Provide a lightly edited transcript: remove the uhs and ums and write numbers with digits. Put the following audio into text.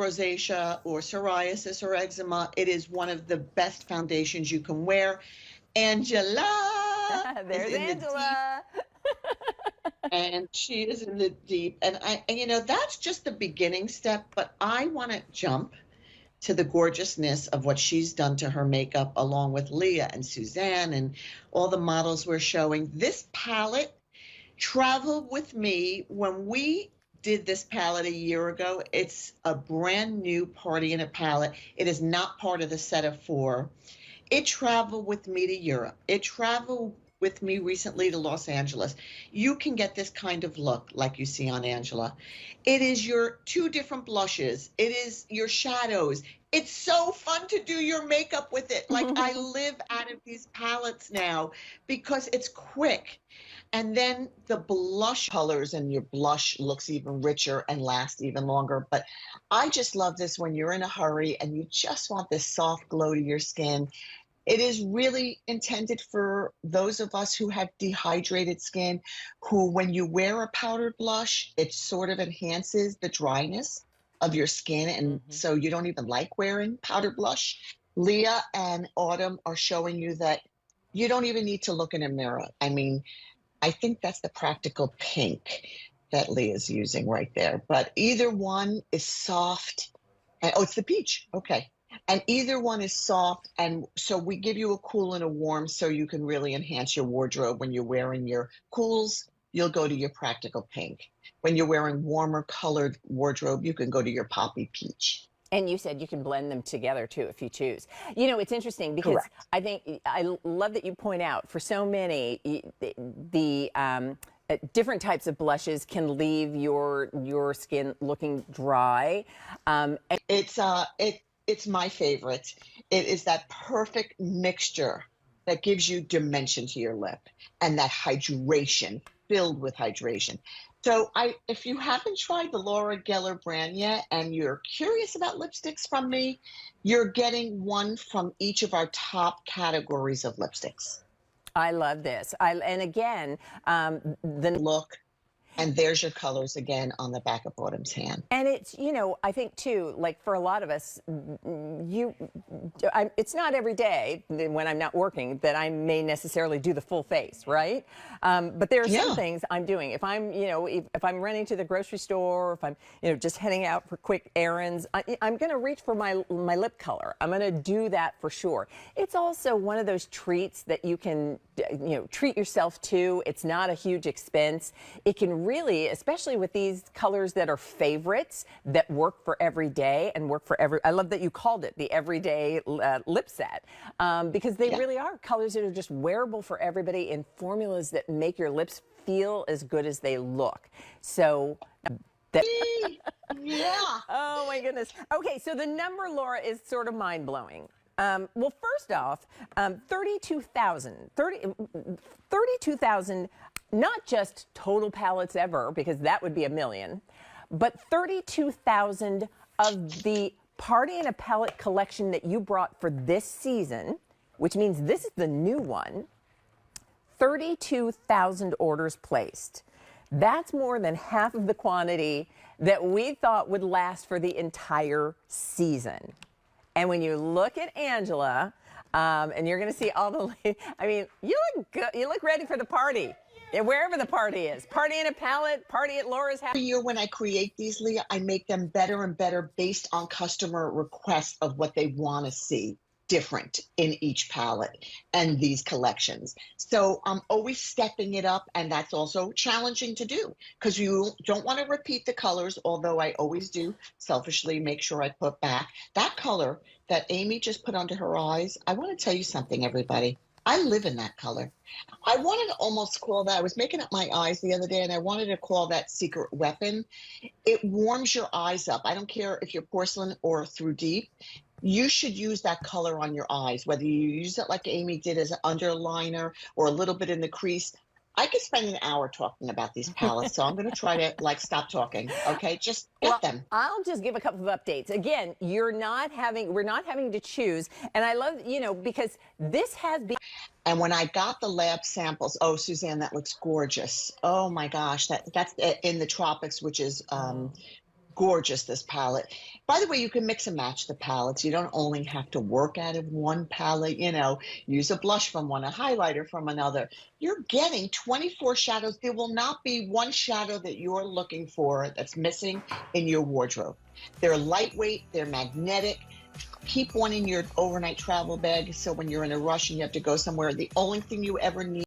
rosacea or psoriasis or eczema, it is one of the best foundations you can wear. Angela There's is in Angela. the deep, and she is in the deep. And you know, that's just the beginning step, but I want to jump to the gorgeousness of what she's done to her makeup, along with Leah and Suzanne and all the models we're showing. This palette traveled with me when we did this palette a year ago. It's a brand new Party in a palette. It is not part of the set of four. It traveled with me to Europe. It traveled with me recently to Los Angeles. You can get this kind of look like you see on Angela. It is your two different blushes. It is your shadows. It's so fun to do your makeup with it. Like, I live out of these palettes now because it's quick. And then the blush colors, and your blush looks even richer and lasts even longer. But I just love this when you're in a hurry and you just want this soft glow to your skin. It is really intended for those of us who have dehydrated skin, who, when you wear a powdered blush, it sort of enhances the dryness of your skin. And so you don't even like wearing powdered blush. Leah and Autumn are showing you that you don't even need to look in a mirror. I mean, I think that's the practical pink that Leah's using right there. But either one is soft. And, oh, it's the peach. Okay. And either one is soft. And so we give you a cool and a warm so you can really enhance your wardrobe. When you're wearing your cools, you'll go to your practical pink. When you're wearing warmer colored wardrobe, you can go to your poppy peach. And you said you can blend them together too if you choose. You know, it's interesting because Correct. I think I love that you point out for so many the different types of blushes can leave your skin looking dry. It's my favorite. It is that perfect mixture that gives you dimension to your lip and that hydration, filled with hydration. So if you haven't tried the Laura Geller brand yet and you're curious about lipsticks from me, you're getting one from each of our top categories of lipsticks. I love this. And again, the look. And there's your colors again on the back of Autumn's hand. And it's, you know, I think too, like for a lot of us, it's not every day when I'm not working that I may necessarily do the full face, right? But there are some things I'm doing. If I'm, you know, if I'm running to the grocery store, if I'm, you know, just heading out for quick errands, I'm going to reach for my lip color. I'm going to do that for sure. It's also one of those treats that you can, you know, treat yourself to. It's not a huge expense. It can really, especially with these colors that are favorites that work for every day and work for I love that you called it the everyday lip set, because they really are colors that are just wearable for everybody in formulas that make your lips feel as good as they look. So oh my goodness. Okay, so the number, Laura, is sort of mind-blowing. Well, first off, 32,000, not just total palettes ever, because that would be a million, but 32,000 of the Party in a Palette collection that you brought for this season, which means this is the new one, 32,000 orders placed. That's more than half of the quantity that we thought would last for the entire season. And when you look at Angela, and you're going to see all the, I mean, you look good. You look ready for the party. Yeah, wherever the party is. Party in a Palette, party at Laura's house. Every year when I create these, Leah, I make them better and better based on customer requests of what they want to see different in each palette and these collections. So I'm always stepping it up, and that's also challenging to do because you don't want to repeat the colors, although I always do selfishly make sure I put back. That color that Amy just put under her eyes, I want to tell you something, everybody. I live in that color. I wanted to almost call that, I was making up my eyes the other day, and I wanted to call that secret weapon. It warms your eyes up. I don't care if you're porcelain or through deep. You should use that color on your eyes, whether you use it like Amy did as an underliner or a little bit in the crease. I could spend an hour talking about these palettes, so I'm going to try to stop talking. Okay, just get them. I'll just give a couple of updates. Again, we're not having to choose, and I love, you know, because this has been. And when I got the lab samples, oh, Suzanne, that looks gorgeous. Oh my gosh, that's in the tropics, which is gorgeous, this palette. By the way, you can mix and match the palettes. You don't only have to work out of one palette, use a blush from one, a highlighter from another. You're getting 24 shadows. There will not be one shadow that you're looking for that's missing in your wardrobe. They're lightweight, they're magnetic. Keep one in your overnight travel bag, so when you're in a rush and you have to go somewhere, the only thing you ever need